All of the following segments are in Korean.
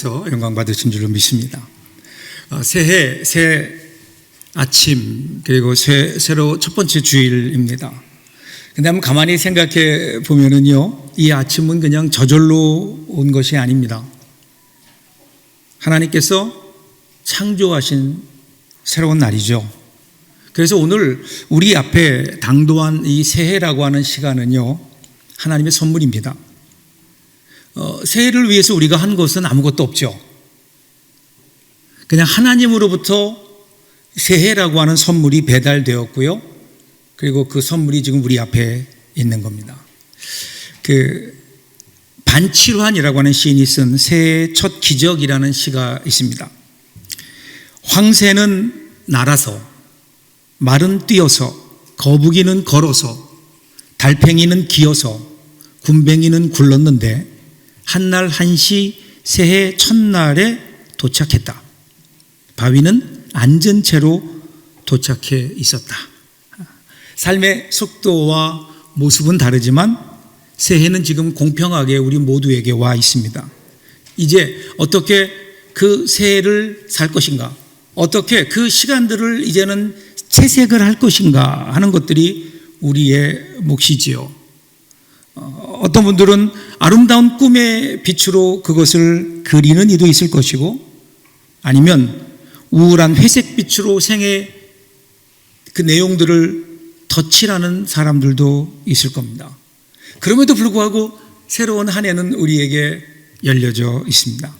영광 받으신 줄로 믿습니다. 새해, 새 아침, 그리고 새로 첫 번째 주일입니다. 근데 한번 가만히 생각해 보면은요, 이 아침은 그냥 저절로 온 것이 아닙니다. 하나님께서 창조하신 새로운 날이죠. 그래서 오늘 우리 앞에 당도한 이 새해라고 하는 시간은요, 하나님의 선물입니다. 새해를 위해서 우리가 한 것은 아무것도 없죠. 그냥 하나님으로부터 새해라고 하는 선물이 배달되었고요. 그리고 그 선물이 지금 우리 앞에 있는 겁니다. 반칠환이라고 하는 시인이 쓴 새해의 첫 기적이라는 시가 있습니다. 황새는 날아서, 말은 뛰어서, 거북이는 걸어서, 달팽이는 기어서, 군뱅이는 굴렀는데 한날 한시 새해 첫날에 도착했다. 바위는 앉은 채로 도착해 있었다. 삶의 속도와 모습은 다르지만 새해는 지금 공평하게 우리 모두에게 와 있습니다. 이제 어떻게 그 새해를 살 것인가, 어떻게 그 시간들을 이제는 채색을 할 것인가 하는 것들이 우리의 몫이지요. 어떤 분들은 아름다운 꿈의 빛으로 그것을 그리는 이도 있을 것이고, 아니면 우울한 회색 빛으로 생의 그 내용들을 덧칠하는 사람들도 있을 겁니다. 그럼에도 불구하고 새로운 한 해는 우리에게 열려져 있습니다.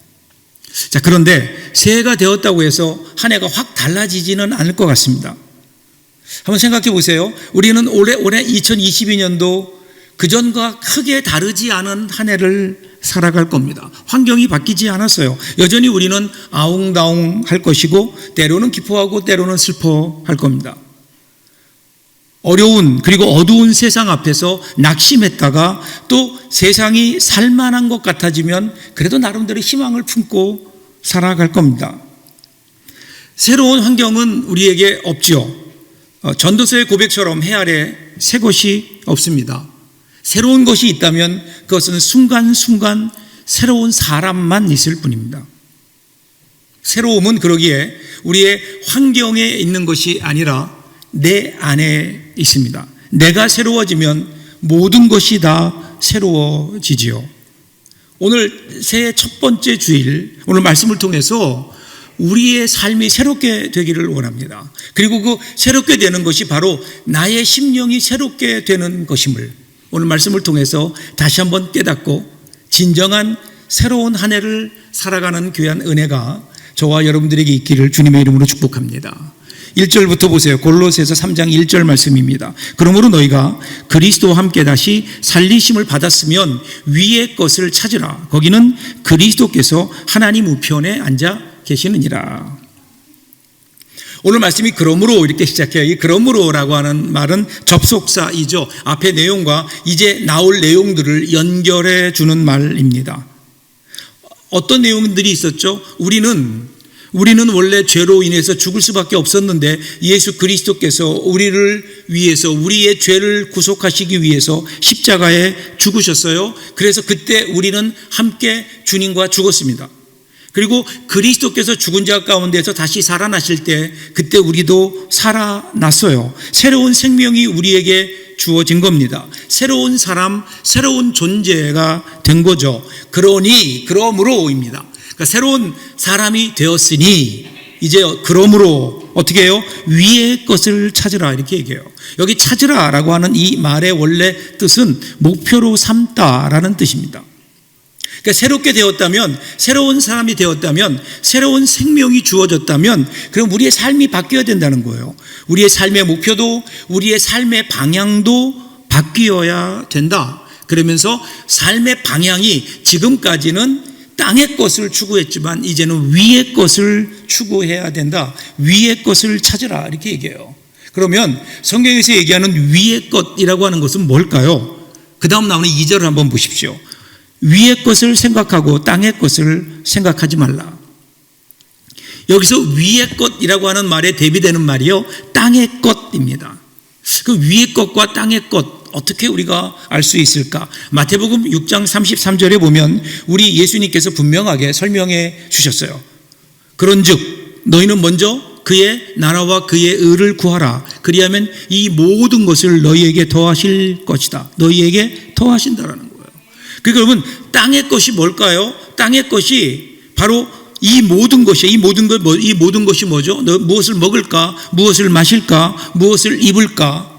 자, 그런데 새해가 되었다고 해서 한 해가 확 달라지지는 않을 것 같습니다. 한번 생각해 보세요. 우리는 올해 2022년도 그전과 크게 다르지 않은 한 해를 살아갈 겁니다. 환경이 바뀌지 않았어요. 여전히 우리는 아웅다웅 할 것이고, 때로는 기뻐하고 때로는 슬퍼할 겁니다. 어려운 그리고 어두운 세상 앞에서 낙심했다가 또 세상이 살만한 것 같아지면 그래도 나름대로 희망을 품고 살아갈 겁니다. 새로운 환경은 우리에게 없죠. 전도서의 고백처럼 해 아래 새 것이 없습니다. 새로운 것이 있다면 그것은 순간순간 새로운 사람만 있을 뿐입니다. 새로움은 그러기에 우리의 환경에 있는 것이 아니라 내 안에 있습니다. 내가 새로워지면 모든 것이 다 새로워지지요. 오늘 새해 첫 번째 주일, 오늘 말씀을 통해서 우리의 삶이 새롭게 되기를 원합니다. 그리고 그 새롭게 되는 것이 바로 나의 심령이 새롭게 되는 것임을 오늘 말씀을 통해서 다시 한번 깨닫고 진정한 새로운 한 해를 살아가는 귀한 은혜가 저와 여러분들에게 있기를 주님의 이름으로 축복합니다. 1절부터 보세요. 골로새서 3장 1절 말씀입니다. 그러므로 너희가 그리스도와 함께 다시 살리심을 받았으면 위의 것을 찾으라. 거기는 그리스도께서 하나님 우편에 앉아 계시느니라. 오늘 말씀이 그러므로 이렇게 시작해요. 이 그러므로라고 하는 말은 접속사이죠. 앞의 내용과 이제 나올 내용들을 연결해 주는 말입니다. 어떤 내용들이 있었죠? 우리는 원래 죄로 인해서 죽을 수밖에 없었는데 예수 그리스도께서 우리를 위해서, 우리의 죄를 구속하시기 위해서 십자가에 죽으셨어요. 그래서 그때 우리는 함께 주님과 죽었습니다. 그리고 그리스도께서 죽은 자 가운데서 다시 살아나실 때 그때 우리도 살아났어요. 새로운 생명이 우리에게 주어진 겁니다. 새로운 사람, 새로운 존재가 된 거죠. 그러므로입니다. 그러니까 새로운 사람이 되었으니 이제 그러므로 어떻게 해요? 위의 것을 찾으라 이렇게 얘기해요. 여기 찾으라라고 하는 이 말의 원래 뜻은 목표로 삼다라는 뜻입니다. 그러니까 새롭게 되었다면, 새로운 사람이 되었다면, 새로운 생명이 주어졌다면 그럼 우리의 삶이 바뀌어야 된다는 거예요. 우리의 삶의 목표도, 우리의 삶의 방향도 바뀌어야 된다. 그러면서 삶의 방향이 지금까지는 땅의 것을 추구했지만 이제는 위의 것을 추구해야 된다. 위의 것을 찾으라 이렇게 얘기해요. 그러면 성경에서 얘기하는 위의 것이라고 하는 것은 뭘까요? 그 다음 나오는 2절을 한번 보십시오. 위의 것을 생각하고 땅의 것을 생각하지 말라. 여기서 위의 것이라고 하는 말에 대비되는 말이요, 땅의 것입니다. 그 위의 것과 땅의 것, 어떻게 우리가 알 수 있을까? 마태복음 6장 33절에 보면 우리 예수님께서 분명하게 설명해 주셨어요. 그런즉 너희는 먼저 그의 나라와 그의 의를 구하라. 그리하면 이 모든 것을 너희에게 더하실 것이다. 너희에게 더하신다라는 거예요. 그러니까 여러분, 땅의 것이 뭘까요? 땅의 것이 바로 이 모든 것이 뭐죠? 너 무엇을 먹을까? 무엇을 마실까? 무엇을 입을까?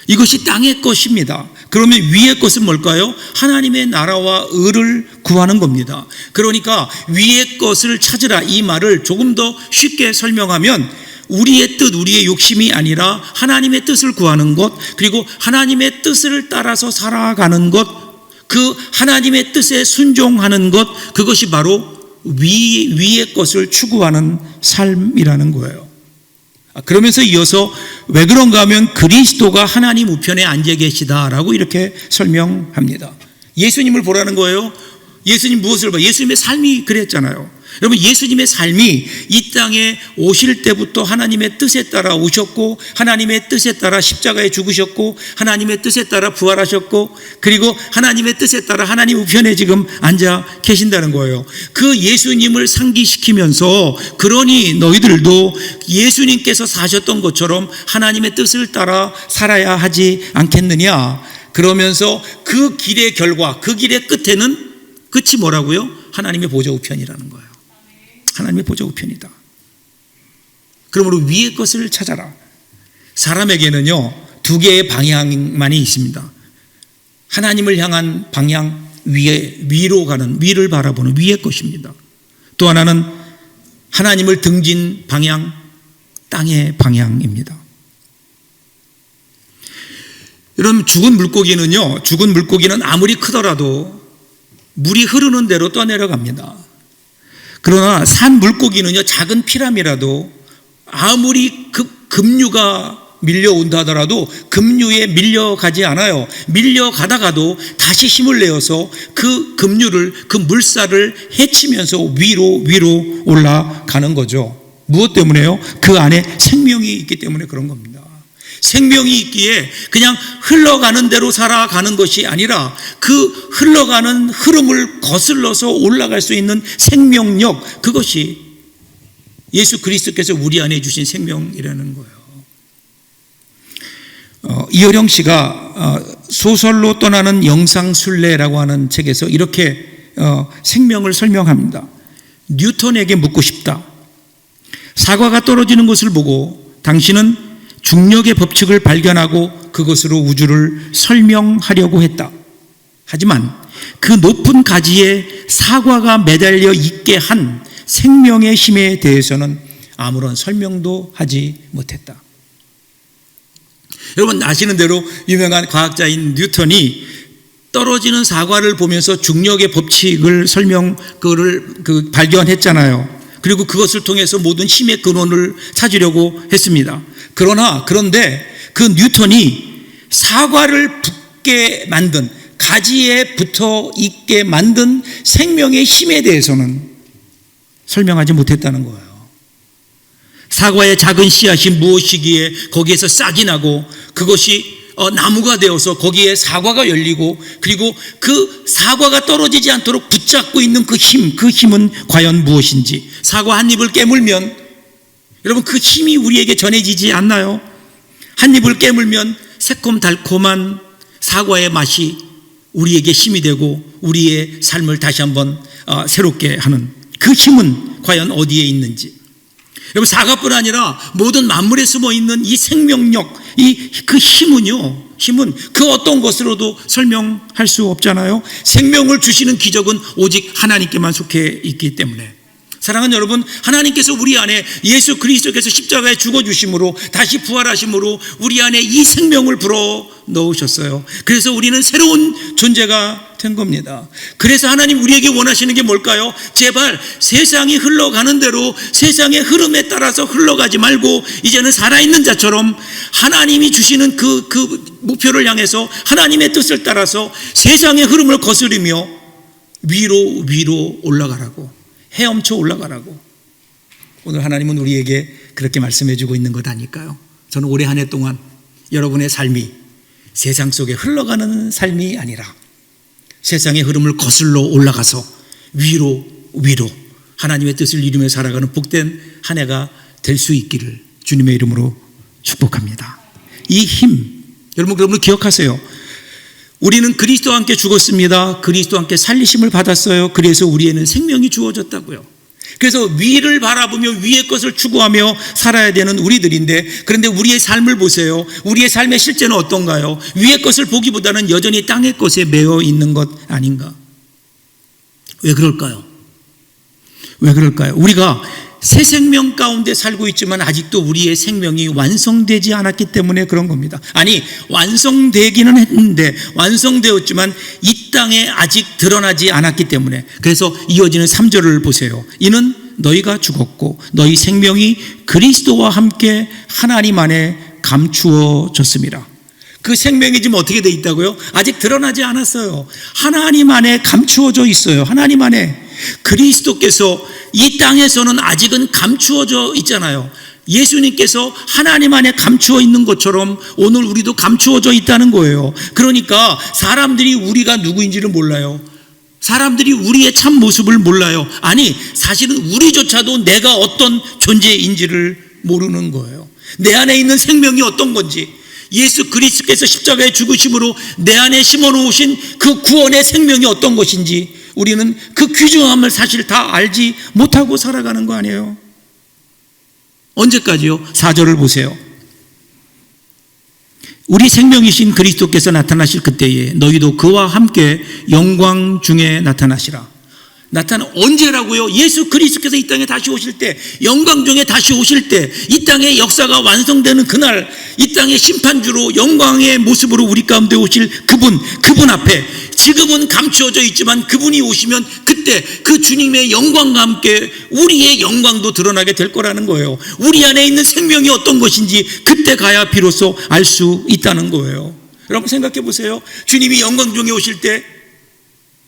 이것이 땅의 것입니다. 그러면 위의 것은 뭘까요? 하나님의 나라와 의를 구하는 겁니다. 그러니까 위의 것을 찾으라, 이 말을 조금 더 쉽게 설명하면 우리의 뜻, 우리의 욕심이 아니라 하나님의 뜻을 구하는 것, 그리고 하나님의 뜻을 따라서 살아가는 것, 그 하나님의 뜻에 순종하는 것, 그것이 바로 위의 것을 추구하는 삶이라는 거예요. 그러면서 이어서 왜 그런가 하면 그리스도가 하나님 우편에 앉아 계시다라고 이렇게 설명합니다. 예수님을 보라는 거예요. 예수님 무엇을 봐? 예수님의 삶이 그랬잖아요. 여러분, 예수님의 삶이 이 땅에 오실 때부터 하나님의 뜻에 따라 오셨고, 하나님의 뜻에 따라 십자가에 죽으셨고, 하나님의 뜻에 따라 부활하셨고, 그리고 하나님의 뜻에 따라 하나님 우편에 지금 앉아 계신다는 거예요. 그 예수님을 상기시키면서, 그러니 너희들도 예수님께서 사셨던 것처럼 하나님의 뜻을 따라 살아야 하지 않겠느냐. 그러면서 그 길의 결과, 그 길의 끝이 뭐라고요? 하나님의 보좌 우편이라는 거예요. 하나님의 보좌 우편이다. 그러므로 위의 것을 찾아라. 사람에게는요, 두 개의 방향만이 있습니다. 하나님을 향한 방향, 위로 가는, 위를 바라보는 위의 것입니다. 또 하나는 하나님을 등진 방향, 땅의 방향입니다. 여러분, 죽은 물고기는 아무리 크더라도 물이 흐르는 대로 떠내려갑니다. 그러나 산 물고기는요, 작은 피라미라도 아무리 급류가 밀려온다 하더라도 급류에 밀려가지 않아요. 밀려가다가도 다시 힘을 내어서 그 급류를, 그 물살을 헤치면서 위로 올라가는 거죠. 무엇 때문에요? 그 안에 생명이 있기 때문에 그런 겁니다. 생명이 있기에 그냥 흘러가는 대로 살아가는 것이 아니라 그 흘러가는 흐름을 거슬러서 올라갈 수 있는 생명력, 그것이 예수 그리스도께서 우리 안에 주신 생명이라는 거예요. 이어령 씨가 소설로 떠나는 영상순례라고 하는 책에서 이렇게 생명을 설명합니다. 뉴턴에게 묻고 싶다. 사과가 떨어지는 것을 보고 당신은 중력의 법칙을 발견하고 그것으로 우주를 설명하려고 했다. 하지만 그 높은 가지에 사과가 매달려 있게 한 생명의 힘에 대해서는 아무런 설명도 하지 못했다. 여러분 아시는 대로 유명한 과학자인 뉴턴이 떨어지는 사과를 보면서 중력의 법칙을 발견했잖아요. 그리고 그것을 통해서 모든 힘의 근원을 찾으려고 했습니다. 그런데 그 뉴턴이 사과를 붙게 만든, 가지에 붙어 있게 만든 생명의 힘에 대해서는 설명하지 못했다는 거예요. 사과의 작은 씨앗이 무엇이기에 거기에서 싹이 나고 그것이 나무가 되어서 거기에 사과가 열리고, 그리고 그 사과가 떨어지지 않도록 붙잡고 있는 그 힘은 과연 무엇인지, 사과 한 입을 깨물면 여러분 그 힘이 우리에게 전해지지 않나요? 한 입을 깨물면 새콤달콤한 사과의 맛이 우리에게 힘이 되고 우리의 삶을 다시 한번 새롭게 하는 그 힘은 과연 어디에 있는지. 여러분 사과뿐 아니라 모든 만물에 숨어있는 이 생명력, 그 힘은 그 어떤 것으로도 설명할 수 없잖아요. 생명을 주시는 기적은 오직 하나님께만 속해 있기 때문에. 사랑하는 여러분, 하나님께서 우리 안에 예수 그리스도께서 십자가에 죽어주심으로 다시 부활하심으로 우리 안에 이 생명을 불어 넣으셨어요. 그래서 우리는 새로운 존재가 된 겁니다. 그래서 하나님 우리에게 원하시는 게 뭘까요? 제발 세상이 흘러가는 대로 세상의 흐름에 따라서 흘러가지 말고 이제는 살아있는 자처럼 하나님이 주시는 그 목표를 향해서 하나님의 뜻을 따라서 세상의 흐름을 거스르며 위로 올라가라고, 헤엄쳐 올라가라고. 오늘 하나님은 우리에게 그렇게 말씀해 주고 있는 것 아닐까요? 저는 올해 한 해 동안 여러분의 삶이 세상 속에 흘러가는 삶이 아니라 세상의 흐름을 거슬러 올라가서 위로 하나님의 뜻을 이루며 살아가는 복된 한 해가 될 수 있기를 주님의 이름으로 축복합니다. 이 힘, 여러분 기억하세요. 우리는 그리스도와 함께 죽었습니다. 그리스도와 함께 살리심을 받았어요. 그래서 우리에는 생명이 주어졌다고요. 그래서 위를 바라보며 위의 것을 추구하며 살아야 되는 우리들인데, 그런데 우리의 삶을 보세요. 우리의 삶의 실제는 어떤가요? 위의 것을 보기보다는 여전히 땅의 것에 매여 있는 것 아닌가? 왜 그럴까요? 우리가 새 생명 가운데 살고 있지만 아직도 우리의 생명이 완성되지 않았기 때문에 그런 겁니다. 아니, 완성되기는 했는데, 완성되었지만 이 땅에 아직 드러나지 않았기 때문에. 그래서 이어지는 3절을 보세요. 이는 너희가 죽었고 너희 생명이 그리스도와 함께 하나님 안에 감추어졌습니다. 그 생명이 지금 어떻게 돼 있다고요? 아직 드러나지 않았어요. 하나님 안에 감추어져 있어요. 하나님 안에. 그리스도께서 이 땅에서는 아직은 감추어져 있잖아요. 예수님께서 하나님 안에 감추어 있는 것처럼 오늘 우리도 감추어져 있다는 거예요. 그러니까 사람들이 우리가 누구인지를 몰라요. 사람들이 우리의 참 모습을 몰라요. 아니, 사실은 우리조차도 내가 어떤 존재인지를 모르는 거예요. 내 안에 있는 생명이 어떤 건지, 예수 그리스도께서 십자가에 죽으심으로 내 안에 심어놓으신 그 구원의 생명이 어떤 것인지 우리는 그 귀중함을 사실 다 알지 못하고 살아가는 거 아니에요? 언제까지요? 4절을 보세요. 우리 생명이신 그리스도께서 나타나실 그때에 너희도 그와 함께 영광 중에 나타나시라. 언제라고요? 예수 그리스도께서 이 땅에 다시 오실 때, 영광 중에 다시 오실 때, 이 땅의 역사가 완성되는 그날, 이 땅의 심판주로 영광의 모습으로 우리 가운데 오실 그분 앞에 지금은 감추어져 있지만 그분이 오시면 그때 그 주님의 영광과 함께 우리의 영광도 드러나게 될 거라는 거예요. 우리 안에 있는 생명이 어떤 것인지 그때 가야 비로소 알 수 있다는 거예요. 여러분 생각해 보세요. 주님이 영광 중에 오실 때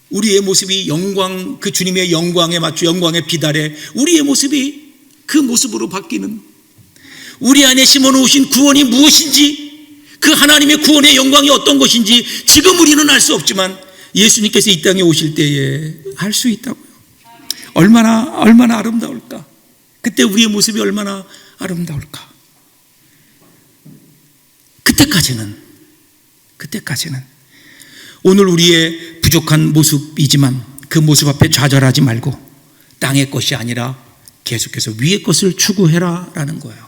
우리의 모습이 영광, 그 주님의 영광에 맞춰 영광의 비달에 우리의 모습이 그 모습으로 바뀌는, 우리 안에 심어놓으신 구원이 무엇인지, 그 하나님의 구원의 영광이 어떤 것인지 지금 우리는 알 수 없지만 예수님께서 이 땅에 오실 때에 알 수 있다고요. 얼마나 아름다울까? 그때 우리의 모습이 얼마나 아름다울까? 그때까지는 오늘 우리의 부족한 모습이지만 그 모습 앞에 좌절하지 말고 땅의 것이 아니라 계속해서 위의 것을 추구해라 라는 거예요.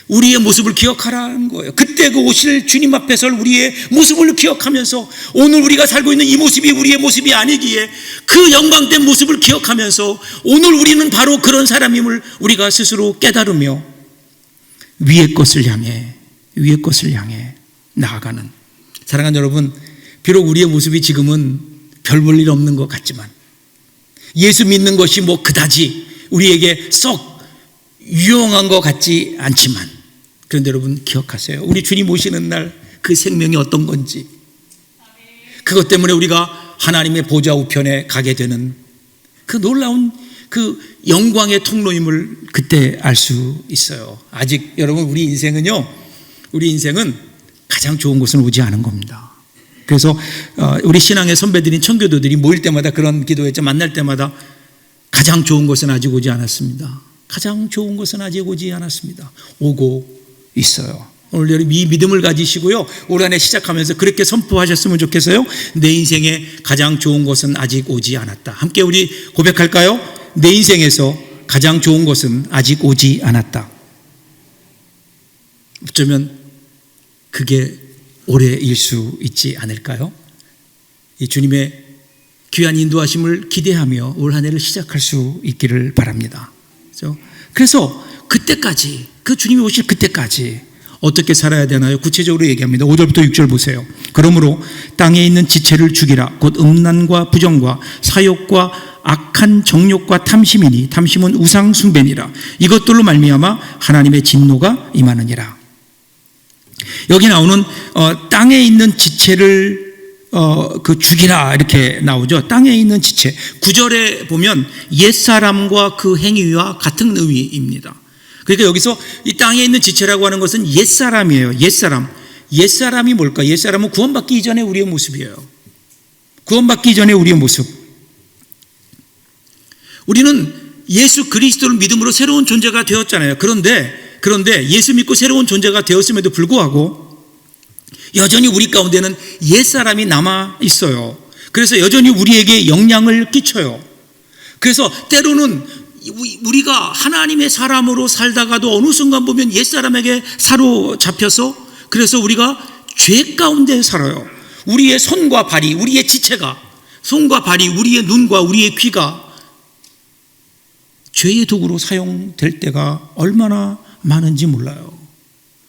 우리의 모습을 기억하라는 거예요. 그때 그 오실 주님 앞에 설 우리의 모습을 기억하면서 오늘 우리가 살고 있는 이 모습이 우리의 모습이 아니기에 그 영광된 모습을 기억하면서 오늘 우리는 바로 그런 사람임을 우리가 스스로 깨달으며 위의 것을 향해 나아가는, 사랑하는 여러분, 비록 우리의 모습이 지금은 별 볼 일 없는 것 같지만, 예수 믿는 것이 뭐 그다지 우리에게 썩 유용한 것 같지 않지만, 그런데 여러분 기억하세요. 우리 주님 오시는 날 그 생명이 어떤 건지, 그것 때문에 우리가 하나님의 보좌 우편에 가게 되는 그 놀라운 그 영광의 통로임을 그때 알 수 있어요. 아직 여러분 우리 인생은 가장 좋은 곳은 오지 않은 겁니다. 그래서 우리 신앙의 선배들인 청교도들이 모일 때마다 그런 기도했죠. 만날 때마다 가장 좋은 것은 아직 오지 않았습니다. 가장 좋은 것은 아직 오지 않았습니다. 오고 있어요. 오늘 여러분 이 믿음을 가지시고요, 올 한 해 시작하면서 그렇게 선포하셨으면 좋겠어요. 내 인생에 가장 좋은 것은 아직 오지 않았다. 함께 우리 고백할까요? 내 인생에서 가장 좋은 것은 아직 오지 않았다. 어쩌면 그게 올해일 수 있지 않을까요? 이 주님의 귀한 인도하심을 기대하며 올 한 해를 시작할 수 있기를 바랍니다. 그래서 그때까지, 그 주님이 오실 그때까지 어떻게 살아야 되나요? 구체적으로 얘기합니다. 5절부터 6절 보세요. 그러므로 땅에 있는 지체를 죽이라. 곧 음란과 부정과 사욕과 악한 정욕과 탐심이니 탐심은 우상 숭배니라. 이것들로 말미암아 하나님의 진노가 임하느니라. 여기 나오는 땅에 있는 지체를 그 죽이라 이렇게 나오죠. 땅에 있는 지체. 9절에 보면 옛사람과 그 행위와 같은 의미입니다. 그러니까 여기서 이 땅에 있는 지체라고 하는 것은 옛사람이에요. 옛사람. 옛사람이 뭘까? 옛사람은 구원받기 이전에 우리의 모습이에요. 구원받기 전에 우리의 모습. 우리는 예수 그리스도를 믿음으로 새로운 존재가 되었잖아요. 그런데 예수 믿고 새로운 존재가 되었음에도 불구하고 여전히 우리 가운데는 옛사람이 남아 있어요. 그래서 여전히 우리에게 영향을 끼쳐요. 그래서 때로는 우리가 하나님의 사람으로 살다가도 어느 순간 보면 옛사람에게 사로잡혀서 그래서 우리가 죄 가운데 살아요. 우리의 손과 발이, 우리의 지체가, 손과 발이, 우리의 눈과 우리의 귀가 죄의 도구로 사용될 때가 얼마나 많은지 몰라요.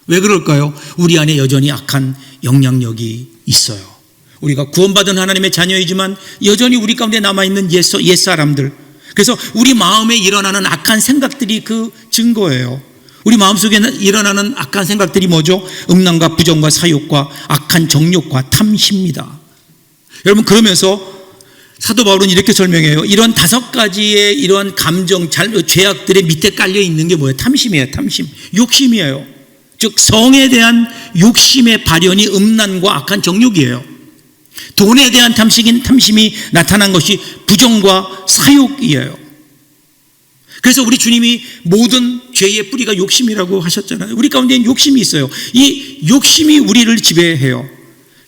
왜 그럴까요? 우리 안에 여전히 악한 영향력이 있어요. 우리가 구원받은 하나님의 자녀이지만 여전히 우리 가운데 남아있는 옛사람들. 그래서 우리 마음에 일어나는 악한 생각들이 그 증거예요. 우리 마음속에 일어나는 악한 생각들이 뭐죠? 음란과 부정과 사욕과 악한 정욕과 탐심입니다. 여러분, 그러면서 사도 바울은 이렇게 설명해요. 이런 5가지의 이러한 감정, 죄악들의 밑에 깔려 있는 게 뭐예요? 탐심이에요. 탐심. 욕심이에요. 즉 성에 대한 욕심의 발현이 음란과 악한 정욕이에요. 돈에 대한 탐심이 나타난 것이 부정과 사욕이에요. 그래서 우리 주님이 모든 죄의 뿌리가 욕심이라고 하셨잖아요. 우리 가운데는 욕심이 있어요. 이 욕심이 우리를 지배해요.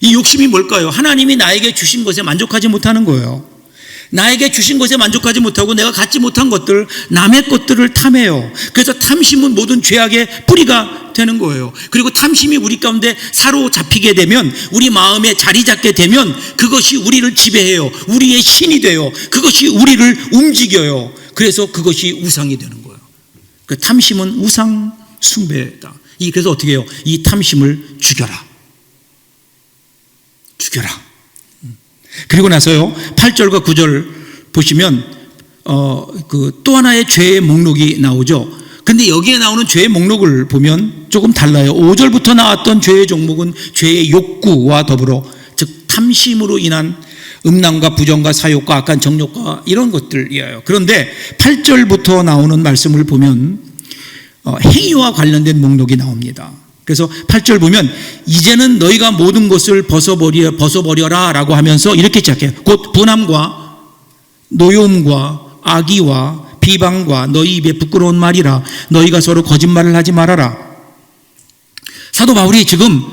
이 욕심이 뭘까요? 하나님이 나에게 주신 것에 만족하지 못하는 거예요. 나에게 주신 것에 만족하지 못하고 내가 갖지 못한 것들, 남의 것들을 탐해요. 그래서 탐심은 모든 죄악의 뿌리가 되는 거예요. 그리고 탐심이 우리 가운데 사로잡히게 되면, 우리 마음에 자리 잡게 되면 그것이 우리를 지배해요. 우리의 신이 돼요. 그것이 우리를 움직여요. 그래서 그것이 우상이 되는 거예요. 그 탐심은 우상 숭배다. 그래서 어떻게 해요? 이 탐심을 죽여라. 그리고 나서요, 8절과 9절 보시면 또 하나의 죄의 목록이 나오죠. 근데 여기에 나오는 죄의 목록을 보면 조금 달라요. 5절부터 나왔던 죄의 종목은 죄의 욕구와 더불어, 즉 탐심으로 인한 음란과 부정과 사욕과 악한 정욕과 이런 것들이에요. 그런데 8절부터 나오는 말씀을 보면 행위와 관련된 목록이 나옵니다. 그래서 8절 보면 이제는 너희가 모든 것을 벗어버려라 라고 하면서 이렇게 시작해요. 곧 분함과 노여움과 악의와 비방과 너희 입에 부끄러운 말이라. 너희가 서로 거짓말을 하지 말아라. 사도 바울이 지금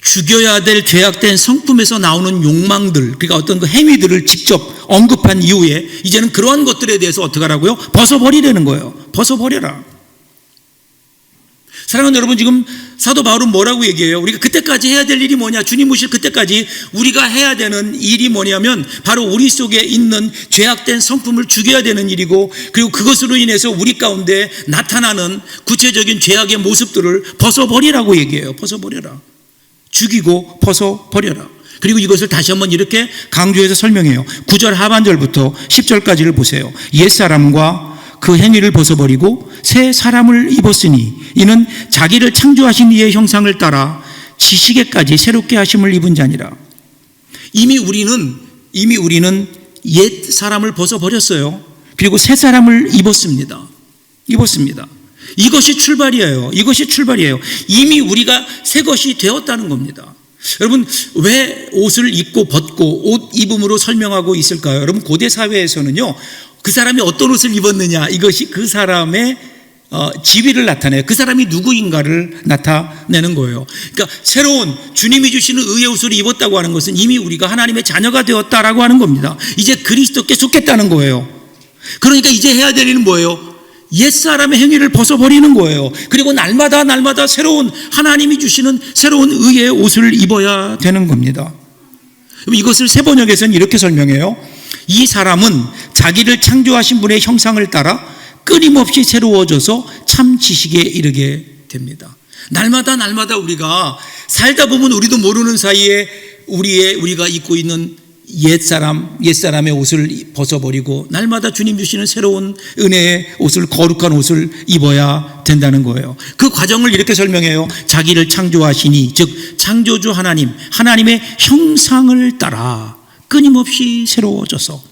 죽여야 될 죄악된 성품에서 나오는 욕망들, 그러니까 어떤 그 행위들을 직접 언급한 이후에 이제는 그러한 것들에 대해서 어떻게 하라고요? 벗어버리라는 거예요. 벗어버려라. 사랑하는 여러분, 지금 사도 바울은 뭐라고 얘기해요? 우리가 그때까지 해야 될 일이 뭐냐? 주님 오실 그때까지 우리가 해야 되는 일이 뭐냐면 바로 우리 속에 있는 죄악된 성품을 죽여야 되는 일이고, 그리고 그것으로 인해서 우리 가운데 나타나는 구체적인 죄악의 모습들을 벗어버리라고 얘기해요. 벗어버려라. 죽이고 벗어버려라. 그리고 이것을 다시 한번 이렇게 강조해서 설명해요. 9절 하반절부터 10절까지를 보세요. 옛사람과 그 행위를 벗어버리고 새 사람을 입었으니 이는 자기를 창조하신 이의 형상을 따라 지식에까지 새롭게 하심을 입은 자니라. 이미 우리는 옛 사람을 벗어버렸어요. 그리고 새 사람을 입었습니다. 이것이 출발이에요. 이미 우리가 새 것이 되었다는 겁니다. 여러분, 왜 옷을 입고 벗고 옷 입음으로 설명하고 있을까요? 여러분, 고대 사회에서는요, 그 사람이 어떤 옷을 입었느냐, 이것이 그 사람의 지위를 나타내요. 그 사람이 누구인가를 나타내는 거예요. 그러니까 새로운 주님이 주시는 의의 옷을 입었다고 하는 것은 이미 우리가 하나님의 자녀가 되었다라고 하는 겁니다. 이제 그리스도께 속겠다는 거예요. 그러니까 이제 해야 될 일은 뭐예요? 옛사람의 행위를 벗어버리는 거예요. 그리고 날마다 새로운 하나님이 주시는 새로운 의의 옷을 입어야 되는 겁니다. 이것을 세번역에서는 이렇게 설명해요. 이 사람은 자기를 창조하신 분의 형상을 따라 끊임없이 새로워져서 참 지식에 이르게 됩니다. 날마다 우리가 살다 보면 우리도 모르는 사이에 우리가 입고 있는 옛사람의 옷을 벗어버리고 날마다 주님 주시는 새로운 은혜의 옷을, 거룩한 옷을 입어야 된다는 거예요. 그 과정을 이렇게 설명해요. 자기를 창조하시니, 즉 창조주 하나님의 형상을 따라 끊임없이 새로워져서.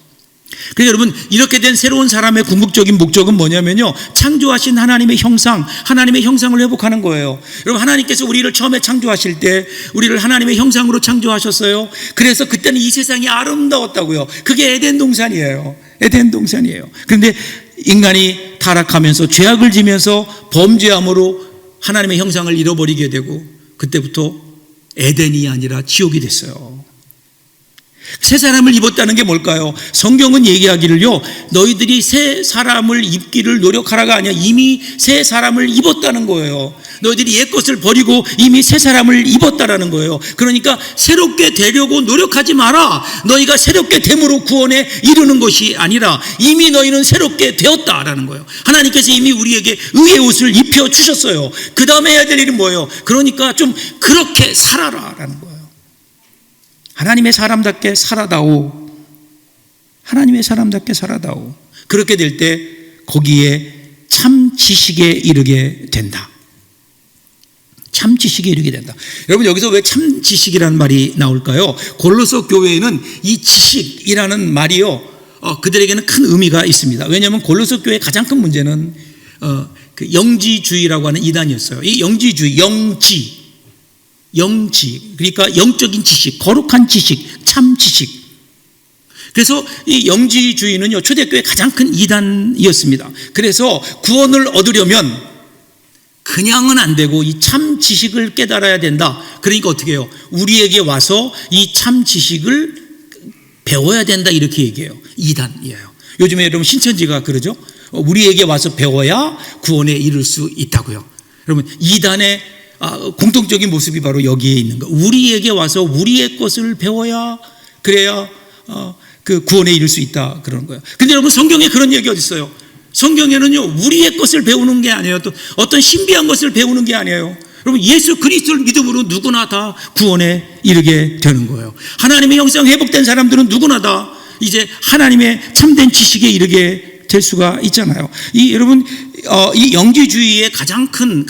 그러니까 여러분, 이렇게 된 새로운 사람의 궁극적인 목적은 뭐냐면요, 창조하신 하나님의 형상, 하나님의 형상을 회복하는 거예요. 여러분, 하나님께서 우리를 처음에 창조하실 때 우리를 하나님의 형상으로 창조하셨어요. 그래서 그때는 이 세상이 아름다웠다고요. 그게 에덴 동산이에요. 에덴 동산이에요. 그런데 인간이 타락하면서 죄악을 지면서 범죄함으로 하나님의 형상을 잃어버리게 되고, 그때부터 에덴이 아니라 지옥이 됐어요. 새 사람을 입었다는 게 뭘까요? 성경은 얘기하기를요, 너희들이 새 사람을 입기를 노력하라가 아니라 이미 새 사람을 입었다는 거예요. 너희들이 옛 것을 버리고 이미 새 사람을 입었다라는 거예요. 그러니까 새롭게 되려고 노력하지 마라. 너희가 새롭게 됨으로 구원에 이르는 것이 아니라 이미 너희는 새롭게 되었다라는 거예요. 하나님께서 이미 우리에게 의의 옷을 입혀 주셨어요. 그 다음에 해야 될 일은 뭐예요? 그러니까 좀 그렇게 살아라라는 거예요. 하나님의 사람답게 살아다오. 하나님의 사람답게 살아다오. 그렇게 될 때 거기에 참 지식에 이르게 된다. 참 지식에 이르게 된다. 여러분, 여기서 왜 참 지식이라는 말이 나올까요? 골로새 교회에는 이 지식이라는 말이요, 그들에게는 큰 의미가 있습니다. 왜냐하면 골로새 교회의 가장 큰 문제는 그 영지주의라고 하는 이단이었어요. 이 영지주의, 영지, 그러니까 영적인 지식, 거룩한 지식, 참 지식. 그래서 이 영지주의는요, 초대교회의 가장 큰 이단이었습니다. 그래서 구원을 얻으려면 그냥은 안 되고 이 참 지식을 깨달아야 된다. 그러니까 어떻게 해요? 우리에게 와서 이 참 지식을 배워야 된다, 이렇게 얘기해요. 이단이에요. 요즘에 여러분 신천지가 그러죠? 우리에게 와서 배워야 구원에 이를 수 있다고요. 여러분, 이단의 공통적인 모습이 바로 여기에 있는 거. 우리에게 와서 우리의 것을 배워야, 그래야 그 구원에 이를 수 있다, 그러는 거예요. 근데 여러분, 성경에 그런 얘기 어디 있어요? 성경에는요, 우리의 것을 배우는 게 아니에요. 또 어떤 신비한 것을 배우는 게 아니에요. 여러분, 예수 그리스도를 믿음으로 누구나 다 구원에 이르게 되는 거예요. 하나님의 형상 회복된 사람들은 누구나 다 이제 하나님의 참된 지식에 이르게 될 수가 있잖아요. 여러분, 이 영지주의의 가장 큰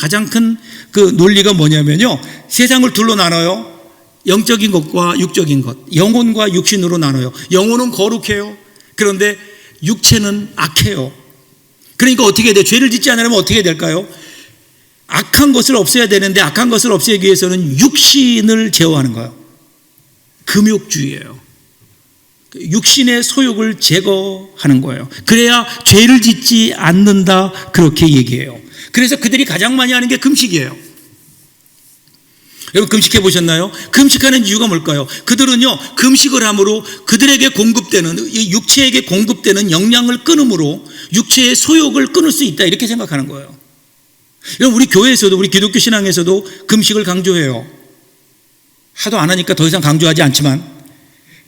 그 논리가 뭐냐면요, 세상을 둘로 나눠요. 영적인 것과 육적인 것, 영혼과 육신으로 나눠요. 영혼은 거룩해요. 그런데 육체는 악해요. 그러니까 어떻게 돼요? 죄를 짓지 않으려면 어떻게 될까요? 악한 것을 없애야 되는데 악한 것을 없애기 위해서는 육신을 제어하는 거예요. 금욕주의예요. 육신의 소욕을 제거하는 거예요. 그래야 죄를 짓지 않는다, 그렇게 얘기해요. 그래서 그들이 가장 많이 하는 게 금식이에요. 여러분, 금식해 보셨나요? 금식하는 이유가 뭘까요? 그들은요, 금식을 함으로 그들에게 공급되는, 이 육체에게 공급되는 영양을 끊음으로 육체의 소욕을 끊을 수 있다, 이렇게 생각하는 거예요. 여러분, 우리 교회에서도, 우리 기독교 신앙에서도 금식을 강조해요. 하도 안 하니까 더 이상 강조하지 않지만,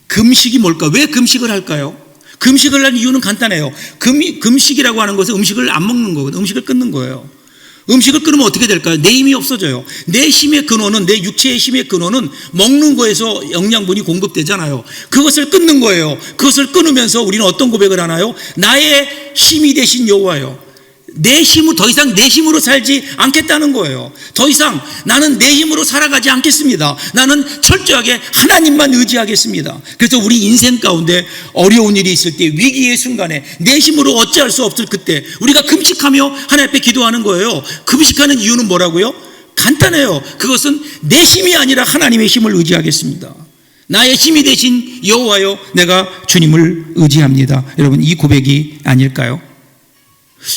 금식이 뭘까? 왜 금식을 할까요? 금식을 할 이유는 간단해요. 금식이라고 하는 것은 음식을 안 먹는 거거든요. 음식을 끊는 거예요. 음식을 끊으면 어떻게 될까요? 내 힘이 없어져요. 내 힘의 근원은, 내 육체의 힘의 근원은 먹는 거에서 영양분이 공급되잖아요. 그것을 끊는 거예요. 그것을 끊으면서 우리는 어떤 고백을 하나요? 나의 힘이 되신 여호와요, 내 힘으로, 더 이상 내 힘으로 살지 않겠다는 거예요. 더 이상 나는 내 힘으로 살아가지 않겠습니다. 나는 철저하게 하나님만 의지하겠습니다. 그래서 우리 인생 가운데 어려운 일이 있을 때, 위기의 순간에 내 힘으로 어찌할 수 없을 그때 우리가 금식하며 하나님 앞에 기도하는 거예요. 금식하는 이유는 뭐라고요? 간단해요. 그것은 내 힘이 아니라 하나님의 힘을 의지하겠습니다. 나의 힘이 되신 여호와여, 내가 주님을 의지합니다. 여러분, 이 고백이 아닐까요?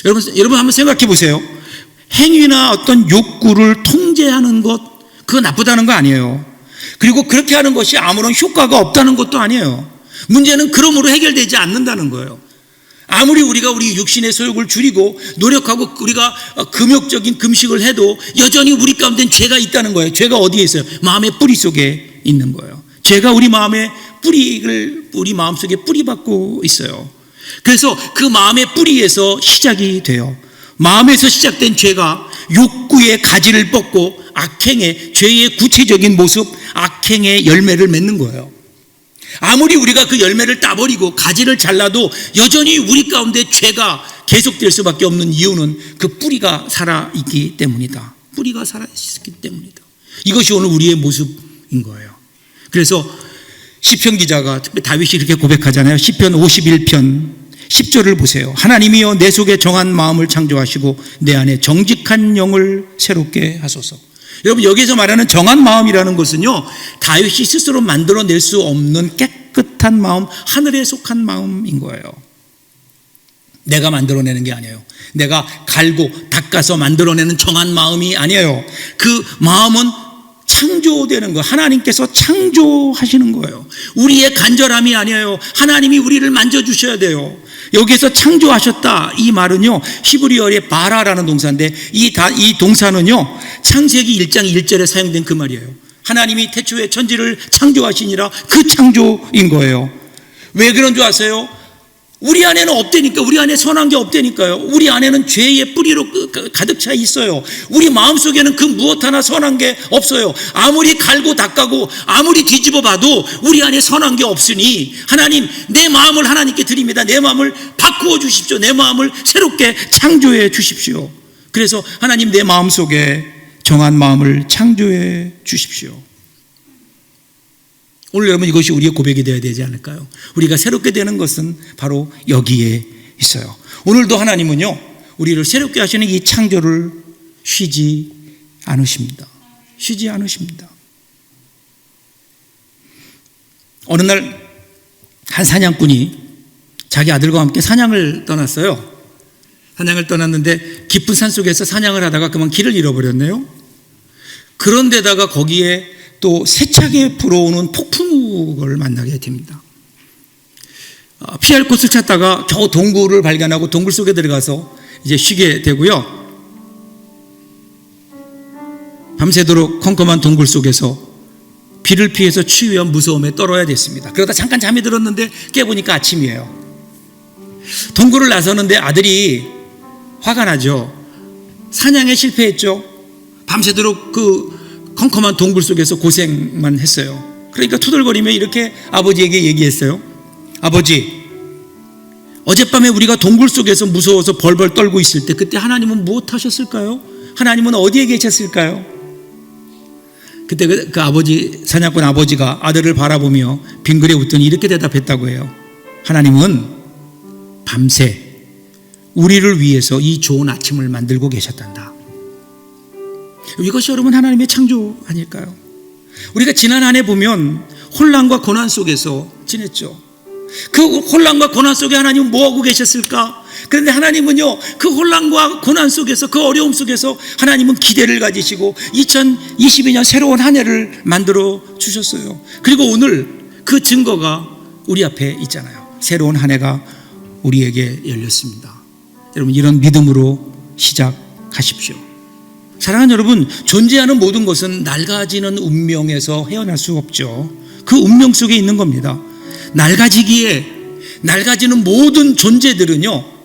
여러분 한번 생각해 보세요. 행위나 어떤 욕구를 통제하는 것, 그거 나쁘다는 거 아니에요. 그리고 그렇게 하는 것이 아무런 효과가 없다는 것도 아니에요. 문제는 그러므로 해결되지 않는다는 거예요. 아무리 우리가 우리 육신의 소욕을 줄이고 노력하고 우리가 금욕적인 금식을 해도 여전히 우리 가운데는 죄가 있다는 거예요. 죄가 어디에 있어요? 마음의 뿌리 속에 있는 거예요. 죄가 우리 마음의 우리 마음속에 뿌리박고 있어요. 그래서 그 마음의 뿌리에서 시작이 돼요. 마음에서 시작된 죄가 욕구의 가지를 뻗고 악행의, 죄의 구체적인 모습, 악행의 열매를 맺는 거예요. 아무리 우리가 그 열매를 따버리고 가지를 잘라도 여전히 우리 가운데 죄가 계속될 수밖에 없는 이유는 그 뿌리가 살아있기 때문이다. 뿌리가 살아있기 때문이다. 이것이 오늘 우리의 모습인 거예요. 그래서 시편 기자가 특히 다윗이 이렇게 고백하잖아요. 시편 51편 10절을 보세요. 하나님이여 내 속에 정한 마음을 창조하시고 내 안에 정직한 영을 새롭게 하소서. 여러분, 여기서 말하는 정한 마음이라는 것은요, 다윗이 스스로 만들어낼 수 없는 깨끗한 마음, 하늘에 속한 마음인 거예요. 내가 만들어내는 게 아니에요. 내가 갈고 닦아서 만들어내는 정한 마음이 아니에요. 그 마음은 창조되는 거예요. 하나님께서 창조하시는 거예요. 우리의 간절함이 아니에요. 하나님이 우리를 만져주셔야 돼요. 여기서 창조하셨다, 이 말은요, 히브리어의 바라라는 동사인데 이 동사는요, 창세기 1장 1절에 사용된 그 말이에요. 하나님이 태초에 천지를 창조하시니라, 그 창조인 거예요. 왜 그런 줄 아세요? 우리 안에는 없다니까. 우리 안에 선한 게 없다니까요. 우리 안에는 죄의 뿌리로 가득 차 있어요. 우리 마음속에는 그 무엇 하나 선한 게 없어요. 아무리 갈고 닦아고 아무리 뒤집어 봐도 우리 안에 선한 게 없으니 하나님, 내 마음을 하나님께 드립니다. 내 마음을 바꾸어 주십시오. 내 마음을 새롭게 창조해 주십시오. 그래서 하나님, 내 마음속에 정한 마음을 창조해 주십시오. 오늘 여러분, 이것이 우리의 고백이 되어야 되지 않을까요? 우리가 새롭게 되는 것은 바로 여기에 있어요. 오늘도 하나님은요, 우리를 새롭게 하시는 이 창조를 쉬지 않으십니다. 쉬지 않으십니다. 어느 날 한 사냥꾼이 자기 아들과 함께 사냥을 떠났어요. 사냥을 떠났는데 깊은 산속에서 사냥을 하다가 그만 길을 잃어버렸네요. 그런데다가 거기에 또 세차게 불어오는 폭풍우를 만나게 됩니다. 피할 곳을 찾다가 겨우 동굴을 발견하고 동굴 속에 들어가서 이제 쉬게 되고요. 밤새도록 컴컴한 동굴 속에서 비를 피해서 추위와 무서움에 떨어야 됐습니다. 그러다 잠깐 잠이 들었는데 깨보니까 아침이에요. 동굴을 나서는데 아들이 화가 나죠. 사냥에 실패했죠. 밤새도록 그 컴컴한 동굴 속에서 고생만 했어요. 그러니까 투덜거리며 이렇게 아버지에게 얘기했어요. 아버지, 어젯밤에 우리가 동굴 속에서 무서워서 벌벌 떨고 있을 때 그때 하나님은 무엇 하셨을까요? 하나님은 어디에 계셨을까요? 그때 그 아버지, 사냥꾼 아버지가 아들을 바라보며 빙그레 웃더니 이렇게 대답했다고 해요. 하나님은 밤새 우리를 위해서 이 좋은 아침을 만들고 계셨단다. 이것이 여러분 하나님의 창조 아닐까요? 우리가 지난 한 해 보면 혼란과 고난 속에서 지냈죠. 그 혼란과 고난 속에 하나님은 뭐하고 계셨을까? 그런데 하나님은요, 그 혼란과 고난 속에서, 그 어려움 속에서 하나님은 기대를 가지시고 2022년 새로운 한 해를 만들어 주셨어요. 그리고 오늘 그 증거가 우리 앞에 있잖아요. 새로운 한 해가 우리에게 열렸습니다. 여러분, 이런 믿음으로 시작하십시오. 사랑하는 여러분, 존재하는 모든 것은 낡아지는 운명에서 헤어날 수 없죠. 그 운명 속에 있는 겁니다. 낡아지는 모든 존재들은요,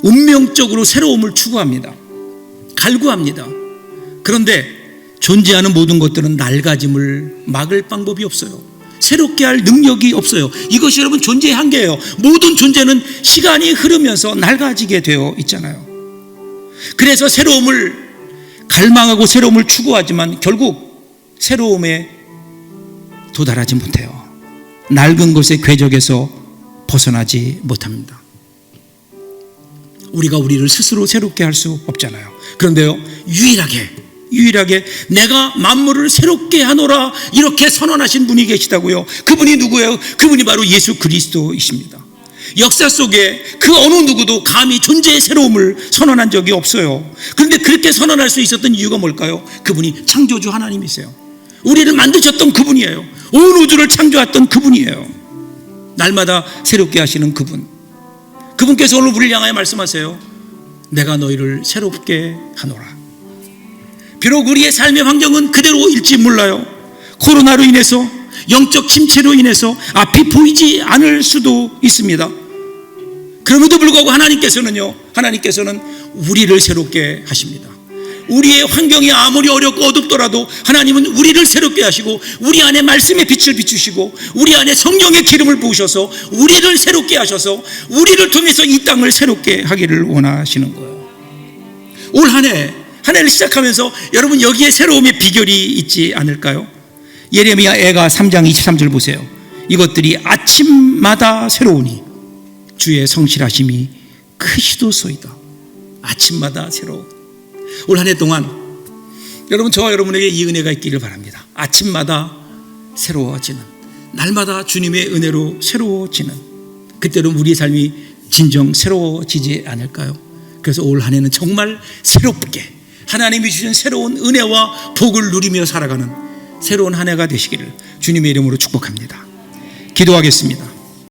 운명적으로 새로움을 추구합니다. 갈구합니다. 그런데 존재하는 모든 것들은 낡아짐을 막을 방법이 없어요. 새롭게 할 능력이 없어요. 이것이 여러분 존재의 한계예요. 모든 존재는 시간이 흐르면서 낡아지게 되어 있잖아요. 그래서 새로움을 갈망하고 새로움을 추구하지만 결국 새로움에 도달하지 못해요. 낡은 것의 궤적에서 벗어나지 못합니다. 우리가 우리를 스스로 새롭게 할 수 없잖아요. 그런데요, 유일하게 내가 만물을 새롭게 하노라 이렇게 선언하신 분이 계시다고요. 그분이 누구예요? 그분이 바로 예수 그리스도이십니다. 역사 속에 그 어느 누구도 감히 존재의 새로움을 선언한 적이 없어요. 그런데 그렇게 선언할 수 있었던 이유가 뭘까요? 그분이 창조주 하나님이세요. 우리를 만드셨던 그분이에요. 온 우주를 창조했던 그분이에요. 날마다 새롭게 하시는 그분께서 오늘 우리를 향하여 말씀하세요. 내가 너희를 새롭게 하노라. 비록 우리의 삶의 환경은 그대로일지 몰라요. 코로나로 인해서, 영적 침체로 인해서 앞이 보이지 않을 수도 있습니다. 그럼에도 불구하고 하나님께서는 우리를 새롭게 하십니다. 우리의 환경이 아무리 어렵고 어둡더라도 하나님은 우리를 새롭게 하시고 우리 안에 말씀의 빛을 비추시고 우리 안에 성령의 기름을 부으셔서 우리를 새롭게 하셔서 우리를 통해서 이 땅을 새롭게 하기를 원하시는 거예요. 올 한 해를 시작하면서 여러분 여기에 새로움의 비결이 있지 않을까요? 예레미야 애가 3장 23절 보세요. 이것들이 아침마다 새로우니 주의 성실하심이 크시도소이다. 아침마다 새로운. 올 한 해 동안 여러분, 저와 여러분에게 이 은혜가 있기를 바랍니다. 아침마다 새로워지는, 날마다 주님의 은혜로 새로워지는, 그때로 우리의 삶이 진정 새로워지지 않을까요? 그래서 올 한 해는 정말 새롭게 하나님이 주신 새로운 은혜와 복을 누리며 살아가는 새로운 한 해가 되시기를 주님의 이름으로 축복합니다. 기도하겠습니다.